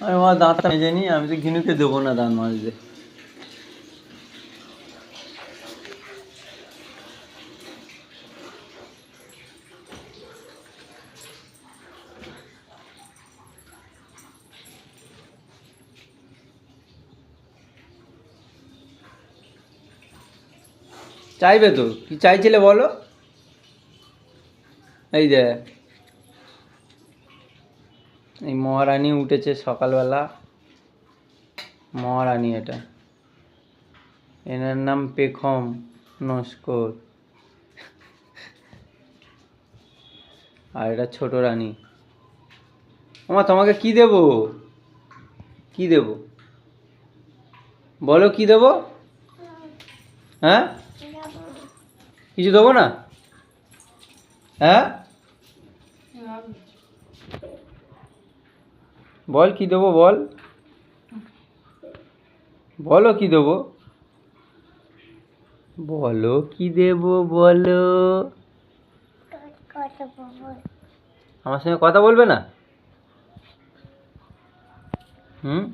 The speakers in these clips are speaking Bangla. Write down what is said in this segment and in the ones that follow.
আমি আমার দাঁতটা মেজে নিই, আমি তো ঘিনুকে দেবো না দাঁত মাজতে। চাইবে তো, কি চাইছিলে বলো? এই যে এই মহারানী উঠেছে সকালবেলা, মহারানী এটা, এনার নাম পেখম নস্কর, আর এটা ছোট রানী। আমার তোমাকে কি দেব, কি দেব বলো, কি দেব? হ্যাঁ, কিছু দেবো না? হ্যাঁ বল কি দেবো, বল, বলো কি দেবো, বলো কি দেবো, বলো। আমার সঙ্গে কথা বলবে না? হুম,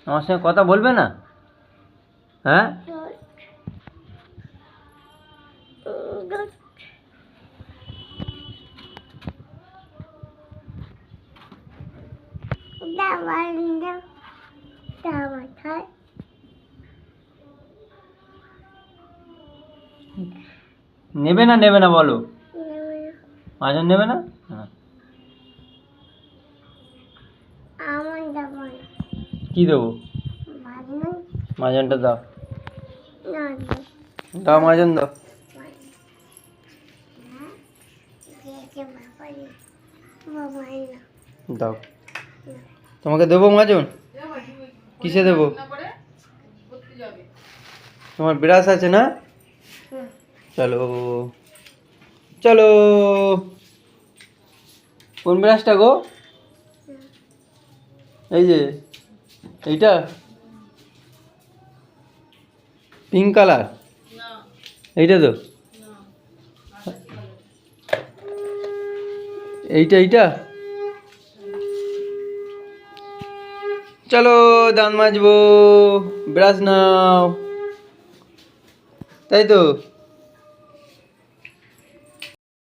আমার সঙ্গে কথা বলবে না? হ্যাঁ, নেবে না, নেবে না বলো, মাজন নেবে না? হ্যাঁ, কি দেবো? মাজনটা দাও, দাও মাজন দাও। দাও, তোমাকে দেবো মাজন? কিসে দেবো? তোমার ব্রাশ আছে না? চলো চলো। কোন ব্রাশটা গো? এই যে এইটা, পিঙ্ক কালার, এইটা তো, এইটা এইটা। চলো দাঁত মাজবো, ব্রাশ নাও, তাই তো।